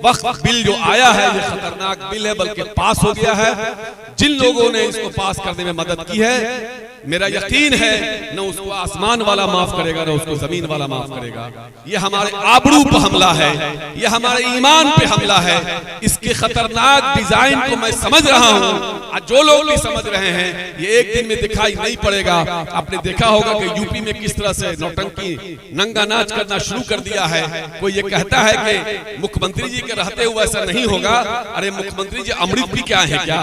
वक्त बिल जो आया है ये खतरनाक बिल है, बल्कि पास हो गया है। जिन लोगों ने इसको पास करने में मदद की है, मेरा यकीन है न उसको आसमान वाला माफ करेगा न उसको जमीन वाला माफ करेगा। ये हमारे आबरू पे हमला है, ये हमारे ईमान पे हमला है। इसके खतरनाक डिजाइन को मैं समझ रहा हूँ, जो लोग भी समझ रहे हैं ये एक दिन में दिखाई नहीं पड़ेगा। आपने देखा होगा कि यूपी में किस तरह से नौटंकी नंगा नाच करना शुरू कर दिया है। कोई ये कहता है कि मुख्यमंत्री जी के रहते हुए ऐसा नहीं होगा। अरे मुख्यमंत्री जी अमृत भी क्या है क्या?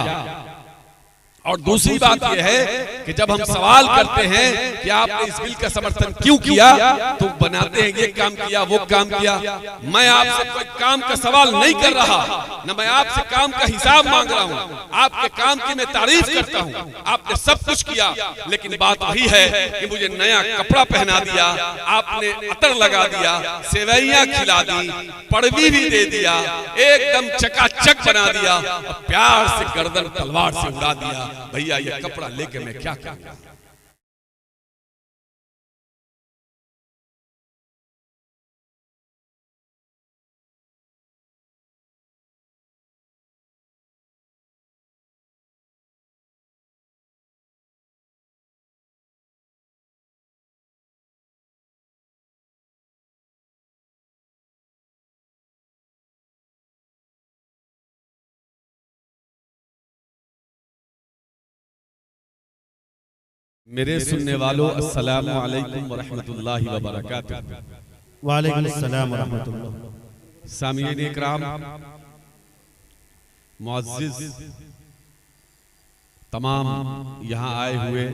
और दूसरी बात यह है कि जब हम सवाल करते हैं कि आपने इस बिल का समर्थन क्यों किया, तो बनाते हैं ये काम किया वो काम किया। मैं आपसे कोई काम का सवाल नहीं कर रहा, न मैं आपसे काम का हिसाब मांग रहा हूँ। आपके काम की मैं तारीफ करता हूँ, आपने सब कुछ किया। लेकिन बात वही है कि मुझे नया कपड़ा पहना दिया, आपने अतर लगा दिया, सेवैयां खिला दी, पड़वी भी दे दिया, एकदम चकाचक बना दिया, और प्यार से गर्दन तलवार से उड़ा दिया। भैया ये कपड़ा लेके मैं क्या करूंगा? मेरे सुनने वालों, अस्सलामु अलैकुम व रहमतुल्लाहि व बरकातुहू। वालेकुम अस्सलाम व रहमतुल्लाह। सामीईन इकराम, मुअज़्ज़िज़ तमाम यहाँ आए हुए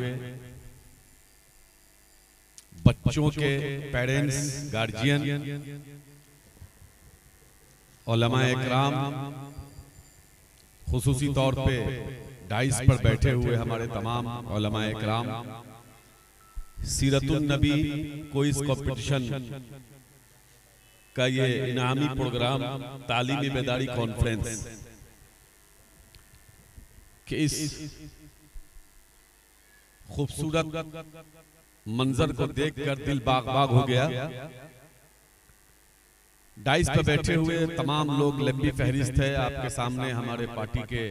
बच्चों के पेरेंट्स, गार्जियन, उलमा इकराम, खुसूसी तौर पे डाइस पर बैठे हुए हमारे तमाम उलमा इकराम, सीरतुन नबी क्विज़ कॉम्पिटिशन का ये इनामी प्रोग्राम, तालीमी बेदारी कॉन्फ्रेंस के इस खूबसूरत मंजर को देखकर दिल बाग बाग हो गया। डाइस पर बैठे हुए तमाम लोग, लंबी फहरिस्त है आपके सामने। हमारे पार्टी के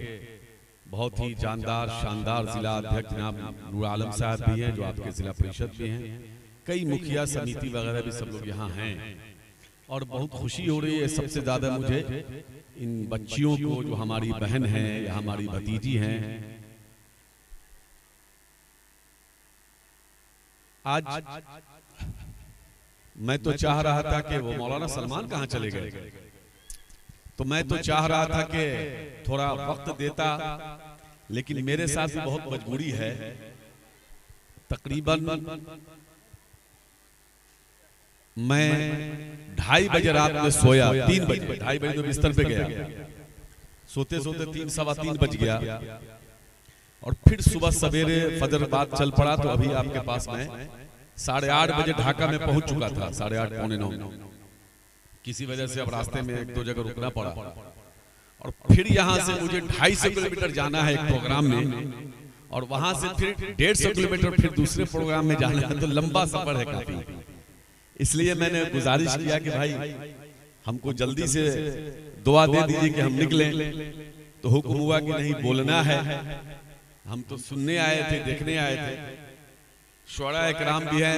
बहुत ही जानदार शानदार जिला अध्यक्ष जनाब नूर आलम साहब भी हैं, जो आपके जिला परिषद भी हैं। कई मुखिया समिति वगैरह भी सब लोग यहाँ हैं, और बहुत खुशी हो रही है सबसे ज्यादा मुझे इन बच्चियों को, जो हमारी बहन है या हमारी भतीजी हैं। आज मैं तो चाह रहा था कि वो मौलाना सलमान कहाँ चले गए, तो मैं तो चाह रहा था कि थोड़ा वक्त देता, लेकिन मेरे साथ भी बहुत मजबूरी है। तकरीबन मैं 2:30 बजे रात में सोया, 3 बजे 2:30 बजे तो बिस्तर पे गया, सोते सोते 3 सवा 3 बज गया, और फिर सुबह सवेरे फजर बाद चल पड़ा। तो अभी आपके पास मैं 8:30 बजे ढाका में पहुंच चुका था, 8:30 पौने 9। किसी वजह से अब रास्ते में 1-2 जगह रुकना पड़ा, और फिर यहाँ से मुझे 250 किलोमीटर जाना है एक प्रोग्राम में, और वहां से फिर 150 किलोमीटर फिर दूसरे प्रोग्राम में जाना है। तो लंबा सफर है काफी, इसलिए मैंने गुजारिश किया कि भाई हमको जल्दी से दुआ दे दीजिए कि हम निकलें। तो हुक्म हुआ कि नहीं, बोलना है। हम तो सुनने आए थे, देखने आए थे। शुअरा इकराम भी है,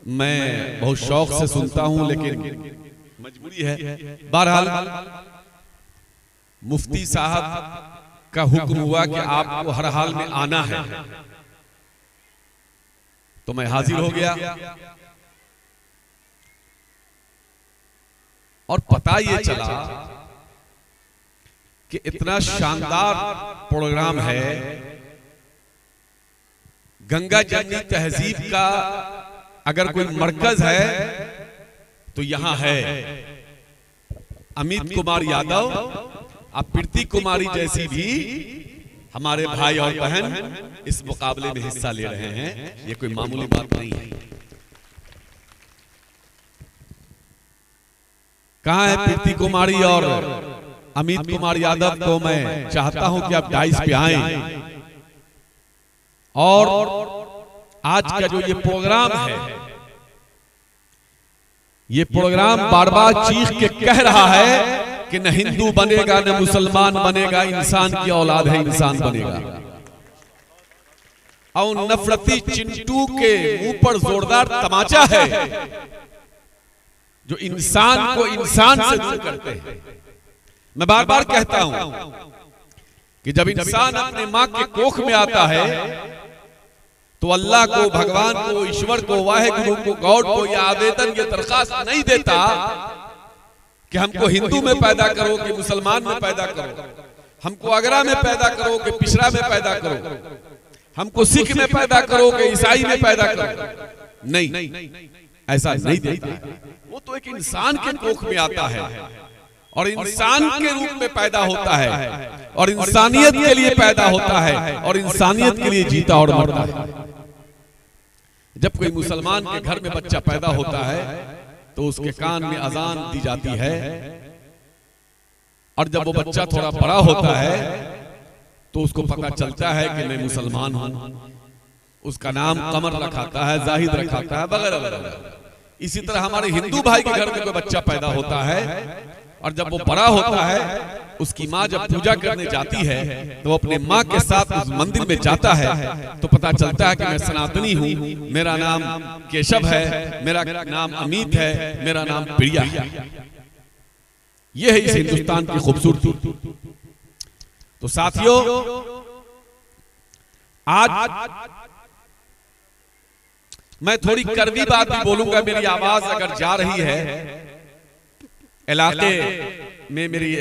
मैं बहुत शौक से सुनता हूं, लेकिन मजबूरी है। बहरहाल मुफ्ती साहब का हुक्म हुआ कि आपको हर हाल में आना है, तो मैं हाजिर हो गया। और पता ये चला कि इतना शानदार प्रोग्राम है, गंगा जमनी तहजीब का अगर कोई मरकज है तो यहां है। अमित कुमार यादव, अब प्रीति कुमारी जैसी भी हमारे भाई और बहन इस मुकाबले में हिस्सा ले रहे हैं। ये कोई मामूली बात नहीं है। कहां है प्रीति कुमारी और अमित कुमार यादव? को मैं चाहता हूं कि आप डाइस पे आएं, और आज का जो ये प्रोग्राम है, ये प्रोग्राम बार बार चीख के कह रहा है कि न हिंदू बनेगा न मुसलमान बनेगा, इंसान की औलाद है, इंसान बनेगा। और नफरती चिंटू के मुंह पर जोरदार तमाचा है जो इंसान को इंसान से दूर करते हैं। मैं बार बार कहता हूं कि जब इंसान अपने मां के कोख में आता है तो अल्लाह को, भगवान को, ईश्वर को, वाहेगुरु को, गॉड को यह आवेदन, ये दरखास्त नहीं देता कि हमको हिंदू में पैदा करो कि मुसलमान में पैदा करो, हमको अगरा में पैदा करो कि पिछड़ा में पैदा करो, हमको सिख में पैदा करो कि ईसाई में पैदा करो। नहीं, ऐसा नहीं देता। वो तो एक इंसान के कोख में आता है और इंसान के रूप में पैदा होता है और इंसानियत के लिए पैदा होता है और इंसानियत के लिए जीता और मरता है। जब कोई मुसलमान के घर में बच्चा पैदा होता है तो उसके कान में अजान दी जाती है और जब वो बच्चा थोड़ा बड़ा होता है तो उसको पता चलता है कि मैं मुसलमान हूं। उसका नाम कमर रखाता है, जाहिद रखाता है, वगैरह वगैरह। इसी तरह हमारे हिंदू भाई के घर में कोई बच्चा पैदा होता है और जब वो बड़ा होता है उसकी माँ जब पूजा करने जाती है तो वो अपने माँ के साथ उस मंदिर में जाता है तो पता चलता है कि मैं सनातनी हूँ, मेरा नाम केशव है, मेरा नाम अमित है, मेरा नाम प्रिया है। यह है इस हिंदुस्तान की खूबसूरती। तो साथियों, आज मैं थोड़ी कड़वी बात भी बोलूंगा। मेरी आवाज अगर जा रही है इलाके में, मेरी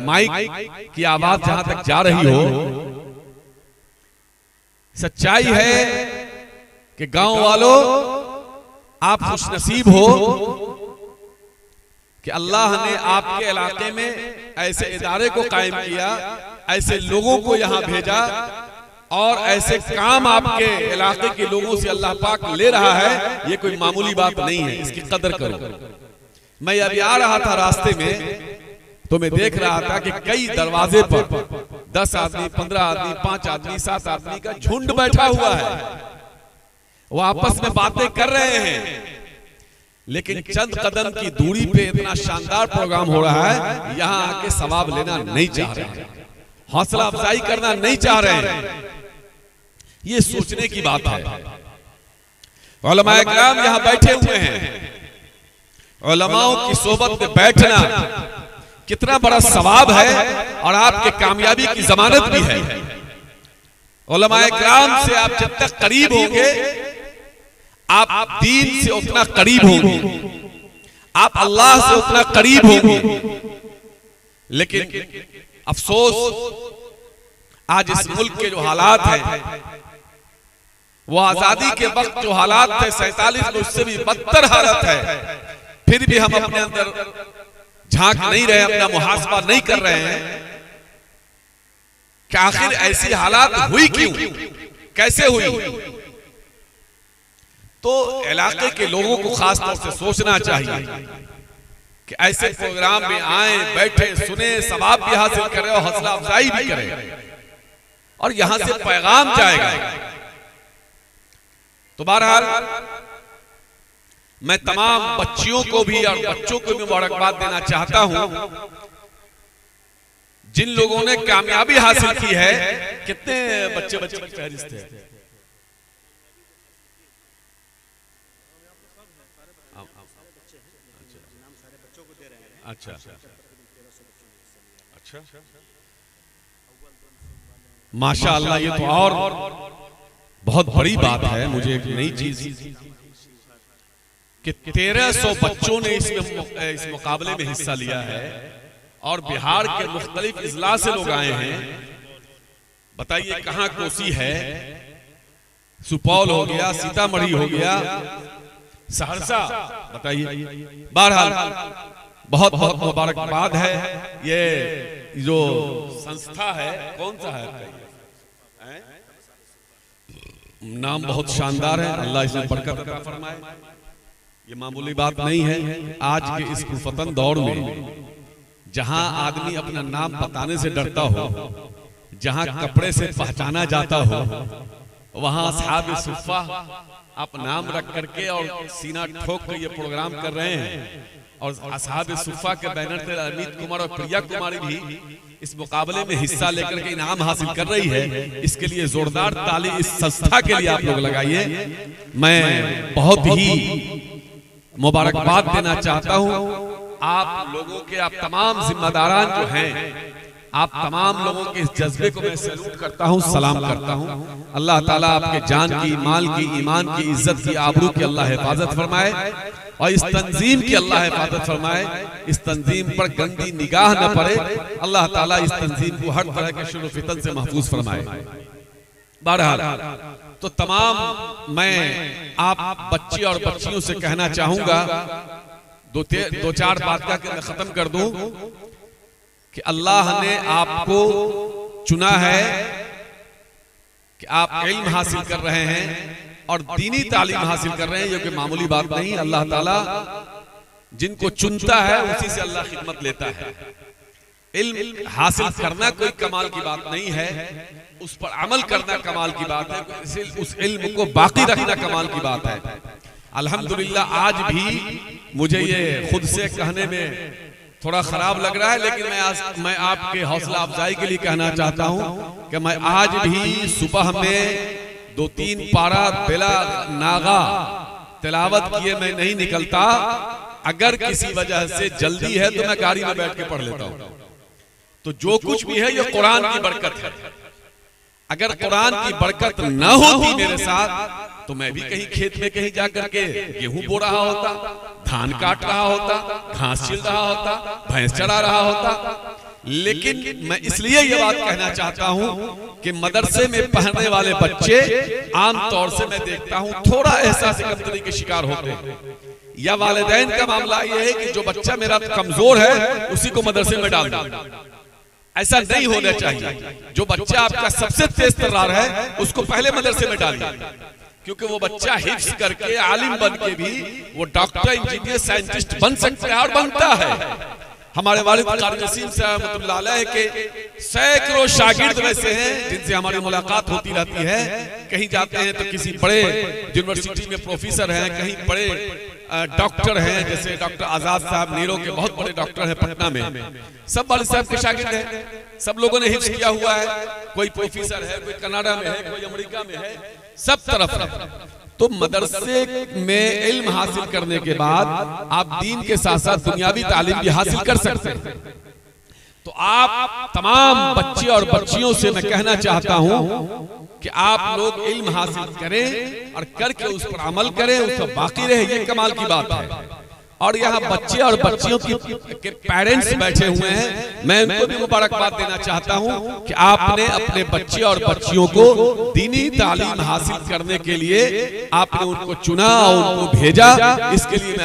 माइक की आवाज जहां तक जा रही हो, सच्चाई है कि गांव वालों आप खुशनसीब हो कि अल्लाह ने आपके इलाके में ऐसे इदारे को कायम किया, ऐसे लोगों को यहां भेजा और ऐसे काम आपके इलाके के लोगों से अल्लाह पाक ले रहा है। ये कोई मामूली बात नहीं है, इसकी कदर करो। मैं अभी आ रहा था रास्ते में तो मैं देख रहा था कि कई दरवाजे पर 10 आदमी, 15 आदमी, 5 आदमी, 7 आदमी का झुंड बैठा हुआ है। वो आपस में बातें कर रहे हैं लेकिन चंद कदम की दूरी पे इतना शानदार प्रोग्राम हो रहा है, यहां आके सवाब लेना नहीं चाह रहे, हौसला अफजाई करना नहीं चाह रहे हैं। ये सोचने की बात है। उलमाए किराम यहां बैठे हुए हैं, उलमाओं की सोबत में बैठना कितना बड़ा सवाब है और आपके कामयाबी की जमानत भी है। उलमाए किराम से आप जब तक करीब होंगे आप दीन से उतना करीब होंगे, आप अल्लाह से उतना करीब होंगे। लेकिन अफसोस आज इस मुल्क के जो हालात हैं, वो आजादी के वक्त जो हालात थे 47 में उससे भी बदतर हालत है। फिर भी हम अपने अंदर झांक नहीं रहे, अपना मुहासबा नहीं कर रहे हैं कि आखिर ऐसी हालात हुई क्यों, कैसे हुई। तो इलाके के लोगों को खास तौर से सोचना चाहिए कि ऐसे प्रोग्राम में आए, बैठे, सुने, सवाब भी हासिल करें और हौसला अफजाई भी करें और यहां से पैगाम जाएगा। तो बहरहाल मैं तमाम बच्चियों को भी और बच्चों को भी मुबारकबाद देना चाहता हूं जिन लोगों ने कामयाबी हासिल की है। कितने बच्चे की फहरिस्त है? अच्छा अच्छा, माशाअल्लाह, ये तो और बहुत बड़ी बात है। मुझे एक नई चीज कि 1300 बच्चों ने इस मुकाबले में हिस्सा लिया है और बिहार के मुख्तलिफ इजला से लोग आए हैं। बताइए कहां कोसी है, सुपौल हो गया, सीतामढ़ी हो गया, सहरसा, बताइए। बहरहाल बहुत बहुत मुबारकबाद है। ये जो संस्था है, कौन सा है? नाम बहुत शानदार है, अल्लाह इसमें बरकत अता फरमाए। ये मामूली बात नहीं है। आज के इस फतन दौर में जहां आदमी अपना नाम बताने से डरता हो, जहां कपड़े से पहचाना जाता हो, वहां असहाब सुफ़ा आप नाम रख करके और सीना ठोक कर ये प्रोग्राम कर रहे हैं, और असहाब सुफ़ा के बैनर से अमित कुमार और प्रिया कुमारी भी इस मुकाबले में हिस्सा लेकर के इनाम हासिल कर रही है। इसके लिए जोरदार ताली इस संस्था के लिए आप लोग लगाइए। मैं बहुत ही मुबारकबाद देना चाहता हूं आप लोगों के, आप तमाम जिम्मेदारान जो हैं, आप तमाम लोगों के इस जज्बे को मैं सैल्यूट करता हूं, सलाम करता हूं। अल्लाह ताला आपके जान की, माल की, ईमान की, इज्जत की, आबरू की अल्लाह हिफाजत फरमाए, और इस तंजीम की अल्लाह हिफाजत फरमाए। इस तंजीम पर गंदी निगाह न पड़े, अल्लाह ताला इस तंजीम को हर तरह के शुर फितन से महफूज फरमाए। बहरहाल तो तमाम मैं आप बच्चे और बच्चियों से कहना चाहूंगा, दो चार बात का मैं खत्म कर दूं कि अल्लाह ने आपको चुना है कि आप इल्म हासिल कर रहे हैं और दीनी तालीम हासिल कर रहे हैं। ये कोई मामूली बात नहीं। अल्लाह ताला जिनको चुनता है उसी से अल्लाह खिदमत लेता है। इल्म हासिल करना कोई कमाल की बात नहीं है, उस पर अमल करना कमाल की बात है, उस इल्म को बाकी रखना कमाल की बात है। अल्हम्दुलिल्लाह आज भी मुझे ये खुद से कहने में थोड़ा खराब लग रहा है, लेकिन मैं आपके हौसला अफजाई के लिए कहना चाहता हूं कि मैं आज भी सुबह में 2-3 पारा बिला नागा तिलावत किए मैं नहीं निकलता। अगर किसी वजह से जल्दी है तो मैं गाड़ी में बैठ के पढ़ लेता हूं। तो जो कुछ भी है ये कुरान की बरकत है। अगर कुरान की बरकत न होती मेरे साथ तो मैं भी कहीं खेत में कहीं जाकर के गेहूं बो रहा होता, धान काट रहा होता, घास छिल रहा होता, भैंस चरा रहा होता। लेकिन मैं इसलिए ये बात कहना चाहता हूं कि मदरसे में पढ़ने वाले बच्चे आमतौर से मैं देखता हूं थोड़ा एहसास कमजोरी के शिकार होते हैं, या वालिदैन का मामला ये है कि जो बच्चा मेरा कमजोर है उसी को मदरसे में डाल दो। ऐसा नहीं होना चाहिए। जो बच्चा आपका सबसे तेज तर्रार है उसको पहले मदरसे में डालिए, क्योंकि वो बच्चा हिफ्ज करके आलिम बन के भी वो डॉक्टर, इंजीनियर, साइंटिस्ट बन सकता है और बनता है। हमारे वालिद कारी नसीम साहब रहमतुल्लाह अलैह के सैकड़ों शागिर्द वैसे हैं जिनसे हमारी मुलाकात होती रहती है। कहीं जाते हैं तो किसी बड़े यूनिवर्सिटी में प्रोफेसर हैं, कहीं बड़े डॉक्टर हैं, जैसे डॉक्टर आजाद साहब नीरो के बहुत बड़े डॉक्टर हैं पटना में। सब वालिद साहब के शागिर्द हैं, सब लोगों ने हिफ्ज किया हुआ है। कोई प्रोफेसर है, कोई कनाडा में है, कोई अमेरिका में है, सब तरफ। तो मदरसे में इल्म हासिल करने के बाद आप दीन के साथ साथ दुनियावी तालीम भी हासिल कर सकते हैं। तो आप तमाम बच्चे और बच्चियों से मैं कहना चाहता हूं कि आप लोग इल्म हासिल करें और करके उस पर अमल करें, उस पर बाकी रहे, ये कमाल की बात है। और यहाँ बच्चे और बच्चियों के पेरेंट्स बैठे हुए हैं, मैं उनको भी मुबारकबाद देना चाहता हूँ कि आपने अपने बच्चे और बच्चियों को दीनी तालीम हासिल करने के लिए आपने उनको चुना और उनको भेजा। इसके लिए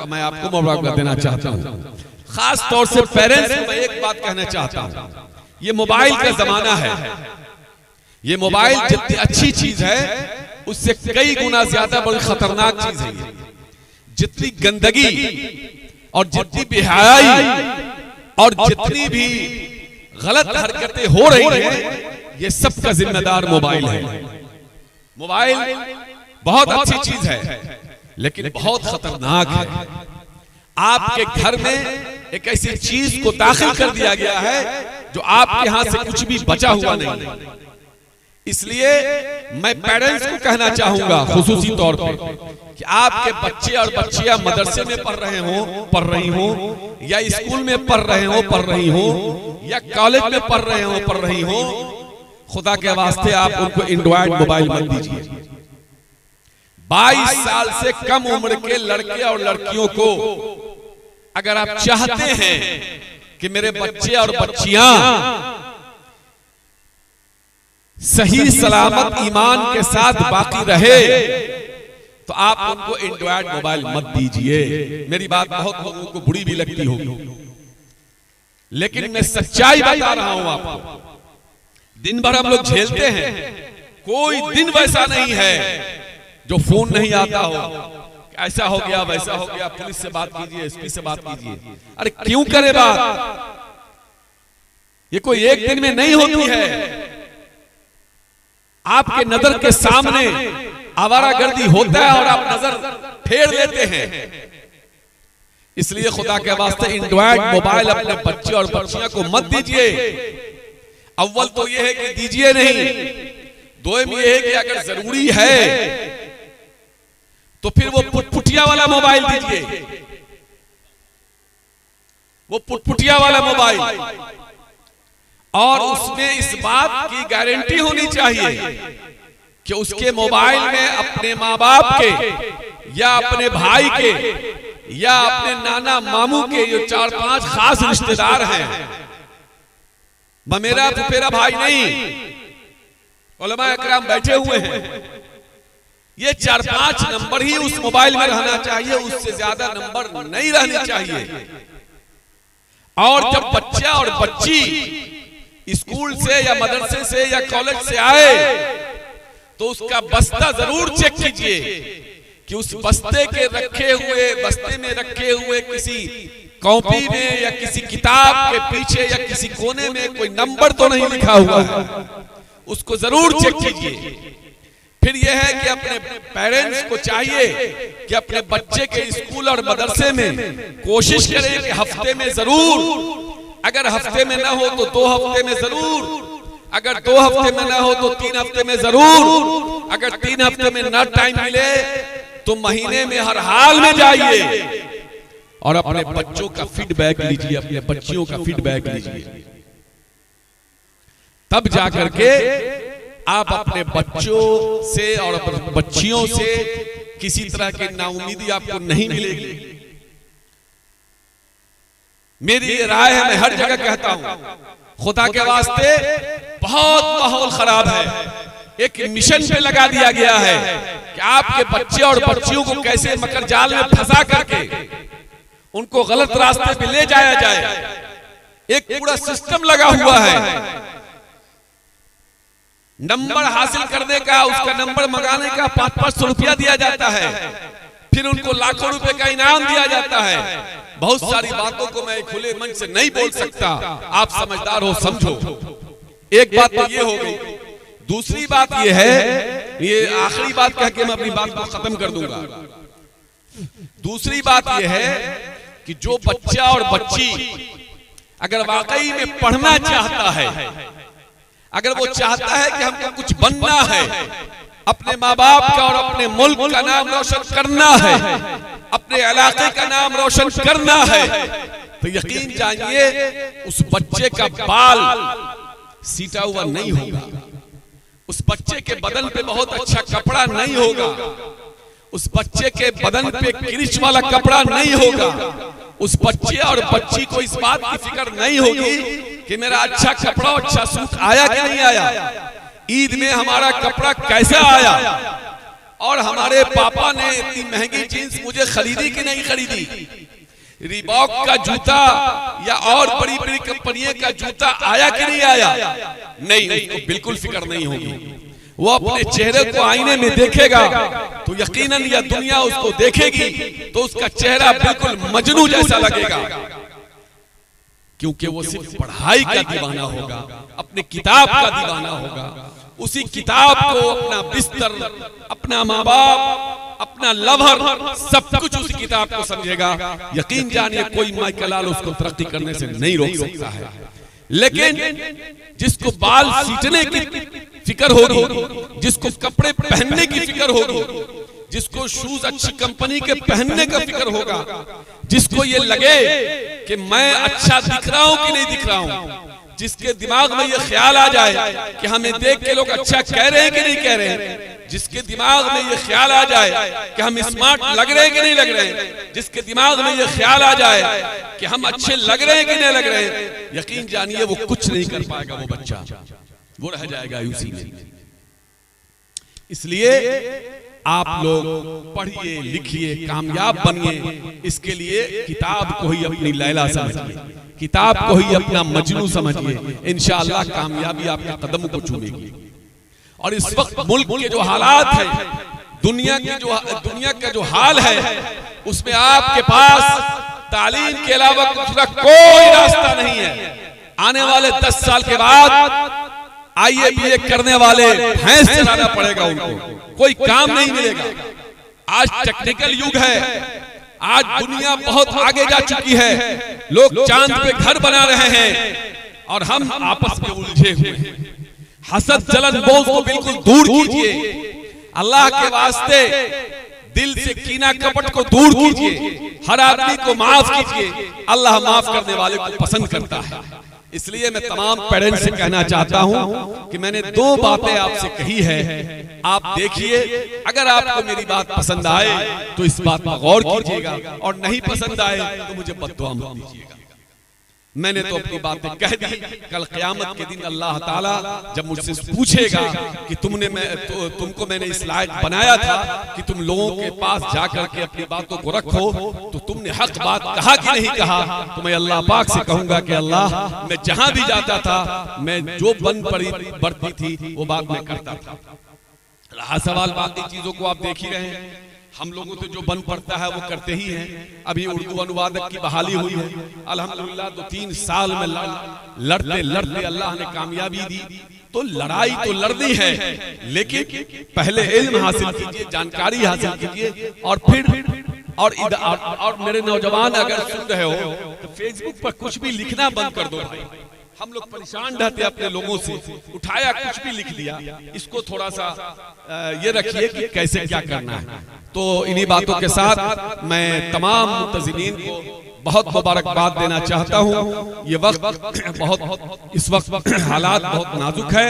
मैं आपको मुबारकबाद देना चाहता हूँ। खास तौर से पेरेंट्स को मैं एक बात कहना चाहता हूँ, ये मोबाइल का जमाना है। ये मोबाइल जितनी अच्छी चीज है उससे कई गुना ज्यादा बड़ी खतरनाक चीज है। जितनी गंदगी और जितनी बेहयाई और जितनी भी गलत हरकतें हो रही हैं, ये सब का जिम्मेदार मोबाइल है। मोबाइल बहुत अच्छी चीज है लेकिन बहुत खतरनाक है। आपके घर में एक ऐसी चीज को दाखिल कर दिया गया है जो आपके हाथ से कुछ भी बचा हुआ नहीं। इसलिए मैं पेरेंट्स को कहना चाहूंगा खुसूसी तौर पर कि आपके बच्चे और बच्चियां मदरसे में पढ़ रही हो या स्कूल में पढ़ रही हो या कॉलेज में पढ़ रही हो, खुदा के वास्ते आप उनको एंड्रॉइड मोबाइल मत दीजिए। 22 साल से कम उम्र के लड़के और लड़कियों को अगर आप चाहते हैं कि मेरे बच्चे और बच्चियां सही सलामत ईमान के साथ बाकी रहे तो आप उनको एंड्रॉइड मोबाइल मत दीजिए। मेरी बात बहुत लोगों को बुरी भी लगती होगी, लेकिन मैं सच्चाई बता रहा हूं आपको। दिन भर हम लोग झेलते हैं, कोई दिन वैसा नहीं है जो फोन नहीं आता हो, ऐसा हो गया वैसा हो गया, पुलिस से बात कीजिए, एसपी से बात कीजिए। अरे क्यों करे बात? ये कोई एक दिन में नहीं होती है। आपके नजर के सामने आवारागर्दी होता है और आप नजर फेर लेते हैं। इसलिए खुदा के वास्ते एंड्रॉइड मोबाइल अपने बच्चे और बच्चियों को मत दीजिए। अव्वल तो यह है कि दीजिए नहीं, दोम यह है कि अगर जरूरी है तो फिर वो पुटपुटिया वाला मोबाइल दीजिए, वो पुटपुटिया वाला मोबाइल, और उसमें इस बात की गारंटी होनी चाहिए कि उसके मोबाइल में अपने माँ बाप के या अपने भाई के या अपने नाना मामू के जो 4-5 खास रिश्तेदार हैं, मेरा फुफेरा भाई नहीं, उलमा इकराम बैठे हुए हैं, ये 4-5 नंबर ही उस मोबाइल में रहना चाहिए, उससे ज्यादा नंबर नहीं रहने चाहिए। और जब बच्चा और बच्ची स्कूल से या मदरसे से या कॉलेज से आए तो उसका बस्ता जरूर चेक कीजिए कि उस बस्ते के बस्ते में रखे हुए किसी कॉपी में या किसी किताब के पीछे या किसी कोने में कोई नंबर तो नहीं लिखा हुआ है, उसको जरूर चेक कीजिए। फिर यह है कि अपने पेरेंट्स को चाहिए कि अपने बच्चे के स्कूल और मदरसे में कोशिश करें कि हफ्ते में जरूर, अगर हफ्ते में ना हो तो 2 हफ्ते में जरूर, अगर 2 हफ्ते में ना हो तो 3 हफ्ते में जरूर, अगर 3 हफ्ते में ना टाइम मिले तो महीने में हर हाल में जाइए और अपने बच्चों का फीडबैक लीजिए, अपने बच्चियों का फीडबैक लीजिए। तब जाकर के आप अपने बच्चों से और अपने बच्चियों से किसी तरह की नाउमीदी आपको नहीं मिलेगी। मेरी ये राय है, मैं हर जगह कहता हूं, खुदा के वास्ते बहुत माहौल खराब है। एक मिशन पे लगा दिया गया है कि आपके बच्चे और बच्चियों को कैसे मकर जाल में फंसा करके उनको गलत रास्ते पे ले जाया जाए। एक पूरा सिस्टम लगा हुआ है, नंबर हासिल करने का, उसका नंबर मंगाने का 500-500 रुपया दिया जाता है, फिर उनको लाखों रुपए का इनाम दिया जाता है। बहुत सारी बातों को मैं खुले मन से नहीं बोल सकता, आप समझदार हो, समझो। एक बात तो ये हो गई। दूसरी बात ये है, ये आखिरी बात कह के मैं अपनी बात को खत्म कर दूंगा। दूसरी बात ये है कि जो बच्चा और बच्ची अगर वाकई में पढ़ना चाहता है, अगर वो चाहता है कि हमको कुछ बनना है, अपने माँ बाप का और अपने मुल्क का नाम रोशन करना है, अपने इलाके का नाम रोशन करना है, तो यकीन जानिए उस बच्चे का बाल सीटा हुआ नहीं होगा, उस बच्चे के बदन पे बहुत अच्छा कपड़ा नहीं होगा, उस बच्चे के बदन पे क्रिच वाला कपड़ा नहीं होगा, उस बच्चे और बच्ची को इस बात की फिक्र नहीं होगी कि मेरा अच्छा कपड़ा, अच्छा सूट आया कि नहीं आया, ईद में हमारा कपड़ा कैसा आया, और हमारे पापा ने इतनी महंगी जीन्स मुझे खरीदी कि नहीं खरीदी, रीबॉक का जूता या और बड़ी बड़ी कंपनियों का जूता आया कि नहीं आया, नहीं, उसको बिल्कुल फिक्र नहीं होगी। वो अपने चेहरे को आईने में देखेगा तो यकीनन यह दुनिया उसको देखेगी तो उसका चेहरा बिल्कुल मजनू जैसा लगेगा, क्योंकि वो सिर्फ पढ़ाई का दीवाना होगा, अपने किताब का दीवाना होगा, उसी किताब को अपना बिस्तर, अपना माँ बाप, अपना लवर, सब कुछ उसी किताब को समझेगा। यकीन जानिए कोई माइकलाल उसको तरक्की करने से नहीं रोक सकता है। लेकिन जिसको बाल सीटने की फिक्र होगी, जिसको कपड़े पहनने की फिक्र होगी, जिसको शूज अच्छी कंपनी के पहनने का फिक्र होगा, जिसको ये लगे कि मैं अच्छा दिख रहा हूं कि नहीं दिख रहा हूं, जिसके दिमाग में ये ख्याल आ जाए कि हमें देख के लोग अच्छा कह रहे हैं कि नहीं कह रहे हैं, जिसके दिमाग में ये ख्याल आ जाए कि हम स्मार्ट लग रहे हैं कि नहीं लग रहे हैं, जिसके दिमाग में ये ख्याल आ जाए कि हम अच्छे लग रहे हैं कि नहीं लग रहे हैं, यकीन जानिए वो कुछ नहीं कर पाएगा, वो बच्चा वो रह जाएगा उसी में। इसलिए आप लोग पढ़िए, लिखिए, कामयाब बनिए, इसके लिए किताब को ही अपनी लैला समझिए, किताब को ही अपना मजनू समझिए, इंशाअल्लाह कामयाबी आपके कदमों को चूमेगी। और इस वक्त मुल्क के जो हालात है, दुनिया का जो हाल है, उसमें आपके पास तालीम के अलावा दूसरा कोई रास्ता नहीं है। आने वाले 10 साल के बाद आईए बीए करने वाले भैंस चराना पड़ेगा उनको, कोई काम नहीं मिलेगा। आज टेक्निकल युग है, आज दुनिया बहुत आगे जा चुकी है, लोग चांद पे घर बना रहे हैं और हम आपस में उलझे हुए हैं। हसद जलन बोझ को बिल्कुल दूर कीजिए, अल्लाह के वास्ते दिल से कीना कपट को दूर कीजिए, हर आदमी को माफ कीजिए। अल्लाह माफ करने वाले को पसंद करता है। इसलिए मैं तमाम पेरेंट्स से कहना चाहता हूं कि मैंने 2 बातें आपसे कही है, आप देखिए, अगर आपको मेरी बात पसंद आए तो इस बात पर गौर कीजिएगा और नहीं पसंद आए तो मुझे बद्दुआ मत दीजिएगा। मैंने तो अपनी बातें कह दी, कल क़यामत के दिन अल्लाह ताला जब मुझसे पूछेगा कि तुमको मैंने इस लायक बनाया था कि तुम लोगों के पास जाकर के अपनी बातों को रखो, तो तुमने हक बात कहा कि नहीं कहा, तो मैं अल्लाह पाक से कहूंगा कि अल्लाह, मैं जहां भी जाता था, मैं जो बन पड़ी बढ़ती थी वो बात मैं करता था। रहा सवाल बाकी चीजों को आप देख ही रहे हैं, हम लोगों से जो बन पड़ता है वो करते ही हैं। अभी उर्दू अनुवादक की बहाली हुई है, अल्हम्दुलिल्लाह 2-3 साल में लड़ते लड़ते अल्लाह ने कामयाबी दी। तो लड़ाई तो लड़नी है, लेकिन पहले इल्म हासिल कीजिए, जानकारी हासिल कीजिए और फिर और मेरे नौजवान अगर सुन रहे हो तो फेसबुक पर कुछ भी लिखना बंद कर दो भाई। हम लोग परेशान रहते अपने लोगों से, उठाया कुछ भी लिख दिया। इसको थोड़ा सा ये रखिए कि कैसे क्या करना है। तो इन्हीं बातों के साथ मैं तमाम मुतज़िमीन को बहुत मुबारकबाद देना चाहता हूँ। ये वक्त इस वक्त हालात बहुत नाजुक है,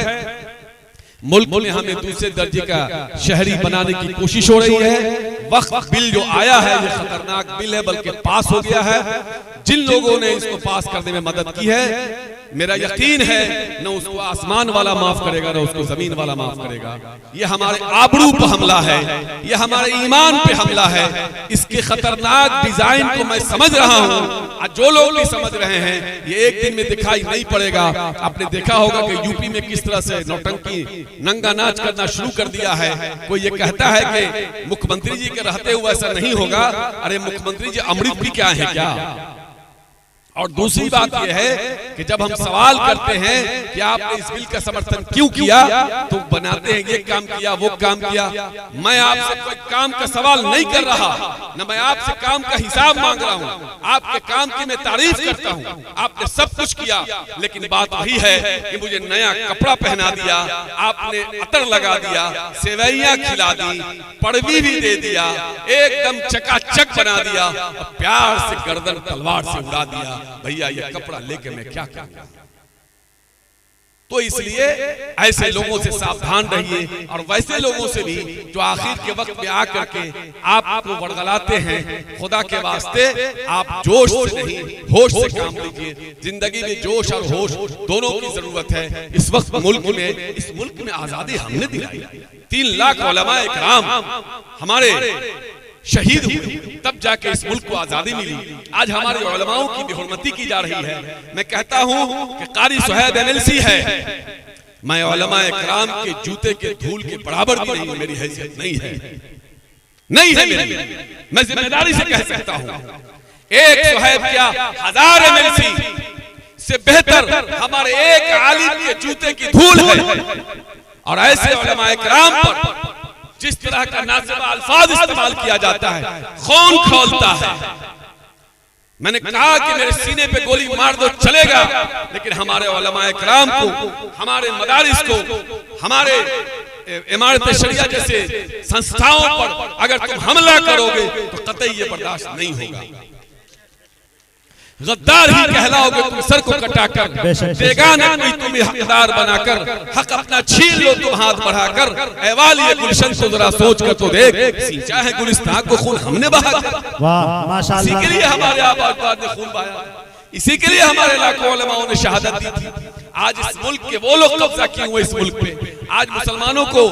मुल्क में हमें दूसरे दर्जे का शहरी बनाने की कोशिश हो रही है। वक्त बिल जो आया है ये खतरनाक बिल है, बल्कि पास हो गया है। जिन लोगों ने इसको पास करने में मदद की है, मेरा यकीन है न उसको आसमान वाला माफ करेगा न उसको जमीन वाला माफ करेगा। ये हमारे आबरू पे हमला है, ये हमारे ईमान पे हमला है। इसके खतरनाक डिजाइन को मैं समझ रहा हूँ, जो लोग भी समझ रहे हैं ये एक दिन में दिखाई नहीं पड़ेगा। आपने देखा होगा कि यूपी में किस तरह से नौटंकी नंगा नाच करना शुरू कर दिया है। कोई ये कहता है कि मुख्यमंत्री जी के रहते हुए ऐसा नहीं होगा। अरे मुख्यमंत्री जी अमृत भी क्या है क्या? और दूसरी बात यह है कि जब हम सवाल करते हैं कि आपने इस बिल का समर्थन क्यों किया, तो बनाते हैं ये काम किया वो काम किया। मैं आपसे कोई काम का सवाल नहीं कर रहा, न मैं आपसे काम का हिसाब मांग रहा हूँ। आपके काम की मैं तारीफ करता हूँ, आपने सब कुछ किया, लेकिन बात वही है कि मुझे नया कपड़ा पहना दिया, आपने अतर लगा दिया, सेवैयां खिला दी, पड़वी भी दे दिया, एकदम चकाचक बना दिया, प्यार से गर्दन तलवार से उड़ा दिया। भैया ये कपड़ा लेके मैं क्या करूं? तो इसलिए ऐसे लोगों से सावधान रहिए, और वैसे लोगों से भी जो आखिर के वक्त में आकर के आपको वरगलाते हैं। खुदा के वास्ते आप जोश से नहीं, होश से काम लीजिए। जिंदगी में जोश और होश दोनों की जरूरत है। इस वक्त इस मुल्क में आजादी हमने दिलाई, 3 लाख उलमा इकराम हमारे शहीद हुए, तब जाके इस मुल्क को आजादी मिली। आज हमारे उलमाओं की बेहुरमती की जा रही है। मैं कहता हूं कि कारी सुहैब एमएलसी है, मैं उलमा इकराम के जूते के धूल के बराबर भी नहीं, मेरी हैसियत नहीं है मेरी। मैं जिम्मेदारी से कह सकता हूं, एक सुहैब क्या 1000 एमएलसी से बेहतर हमारे एक आलिम के जूते की धूल है। और ऐसे उलमा इकराम पर जिस तरह का नाज़िबा अल्फाज इस्तेमाल किया जाता है, खून खौलता है। मैंने कहा कि मेरे सीने पे गोली मार दो चलेगा, लेकिन हमारे उलमा इकराम को, हमारे मदारिस को, हमारे इमारत शरिया जैसे संस्थाओं पर अगर तुम हमला करोगे तो कतई ये बर्दाश्त नहीं होगा। गद्दार ही कहलाओगे तुम सर को कटाकर, बेगाना कोई तुम्हें हकदार बनाकर, हक अपना छीन लो तुम हाथ बढ़ाकर। ऐ वाली गुलशन को जरा सोच कर तो देख, सींचा है गुलिस्तान को खून हमने बहाकर। वाह माशाअल्लाह, इसी के लिए हमारे आबाद ने खून बहाया, इसी के लिए हमारे लाखों उलमाओं ने शहादत दी थी। आज इस मुल्क के वो लोग कब्जा किए हुए इस मुल्क पे, आज मुसलमानों को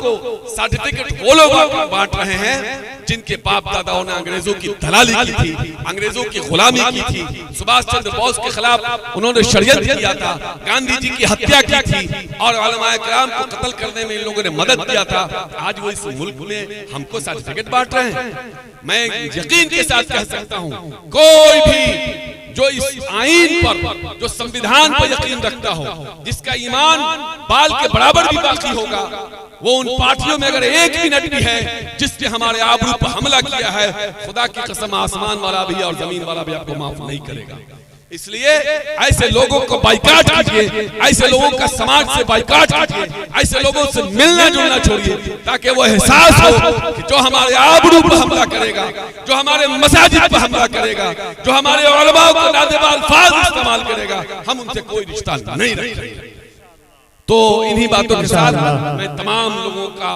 सर्टिफिकेट वो लोग बांट रहे हैं जिनके बाप दादाओं ने अंग्रेजों की दलाली की थी, अंग्रेजों की गुलामी की थी। सुभाष चंद्र बोस के खिलाफ उन्होंने षड्यंत्र किया था, गांधी जी की हत्या की थी, और उलमाए किराम को कत्ल करने में इन लोगों ने मदद किया था। आज वो इस मुल्क में हमको सर्टिफिकेट बांट रहे हैं। मैं यकीन के साथ कह सकता हूँ, कोई भी जो इस आईन पर, जो संविधान पर यकीन रखता हो, जिसका ईमान बाल के बराबर भी बाकी होगा, वो उन पार्टियों में अगर एक मिनट भी है जिसने हमारे आबरू पर हमला किया है, खुदा की कसम आसमान वाला भी और जमीन वाला भी आपको माफ नहीं करेगा। इसलिए ऐसे लोगों को बाइकाट कीजिए, ऐसे लोगों का समाज से बाइकाट कीजिए, ऐसे लोगों से मिलना जुलना छोड़िए, ताकि वो एहसास हो कि जो हमारे आबरू पर हमला करेगा, जो हमारे मसाजिद पर हमला करेगा, जो हमारे उलमा को नादेबाल अल्फाज इस्तेमाल करेगा, हम उनसे कोई रिश्ता नहीं रखेंगे। तो इन्हीं बातों के साथ मैं तमाम लोगों का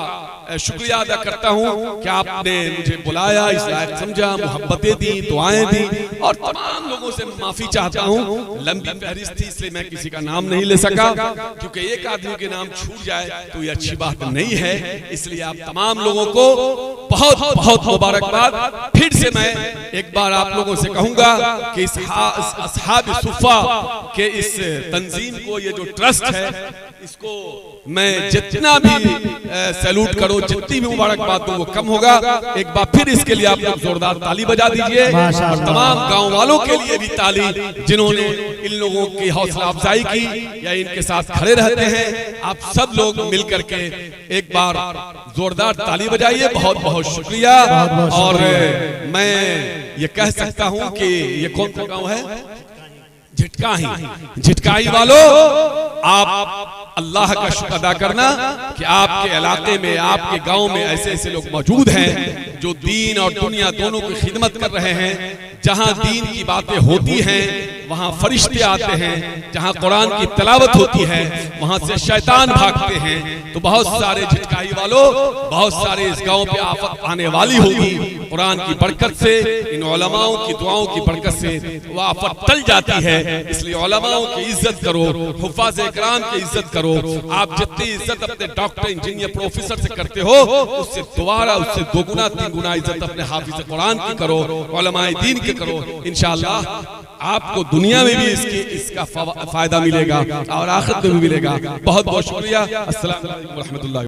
शुक्रिया अदा करता हूं कि आपने मुझे बुलाया, इस लायक समझा, मोहब्बतें दी, दुआएं दी, और तमाम लोगों से माफी चाहता हूं। लंबी फहरिस्त थी इसलिए मैं किसी का नाम नहीं ले सका, क्योंकि एक आदमी के नाम छूट जाए तो ये अच्छी बात नहीं है। इसलिए आप तमाम लोगों को बहुत बहुत मुबारकबाद। फिर से मैं एक बार आप लोगों से कहूंगा कि इस असहाब सुफ़ा के इस तंजीम को, ये जो ट्रस्ट है, इसको मैं जितना भी सैल्यूट करो, जितनी भी मुबारकबाद दूं वो कम होगा। एक बार फिर इसके लिए आप लोग जोरदार ताली बजा दीजिए, और तमाम गांव वालों के लिए भी ताली जिन्होंने इन लोगों की हौसला अफजाई की या इनके साथ खड़े रहते हैं। आप सब लोग मिलकर के एक बार जोरदार ताली बजाइए। बहुत बहुत शुक्रिया। और मैं ये कह सकता हूं कि ये कौन सा गाँव है? झिटकाही। झिटकाही वालों, आप अल्लाह का शुक्र अदा करना कि आपके इलाके में, आपके गांव में ऐसे ऐसे लोग मौजूद हैं जो दीन और दुनिया दोनों की खिदमत कर रहे हैं। जहां दीन की बातें होती हैं वहां फरिश्ते आते हैं, जहां कुरान की तिलावत होती है वहां से शैतान भागते हैं। तो बहुत सारे झिटकाई वालों, बहुत सारे इस गांव पे आफत आने वाली होगी। कुरान की बरकत से, इन उलमाओं की दुआओं की बरकत से वो आफत टल जाती है। इसलिए उलमाओं की इज्जत करो, हुफ़ाज़ इकराम की इज्जत करो। आप जितनी इज्जत अपने डॉक्टर, इंजीनियर, प्रोफेसर से करते हो, उससे दोबारा, उससे दोगुना तीगुना इज्जत अपने हाफिज़ कुरान की करो, उलमाए दीन की करो। इंशाअल्लाह आपको दुनिया में भी इसका फायदा मिलेगा और आखिरत में भी मिलेगा। बहुत बहुत शुक्रिया। अस्सलाम वालेकुम व रहमतुल्लाह।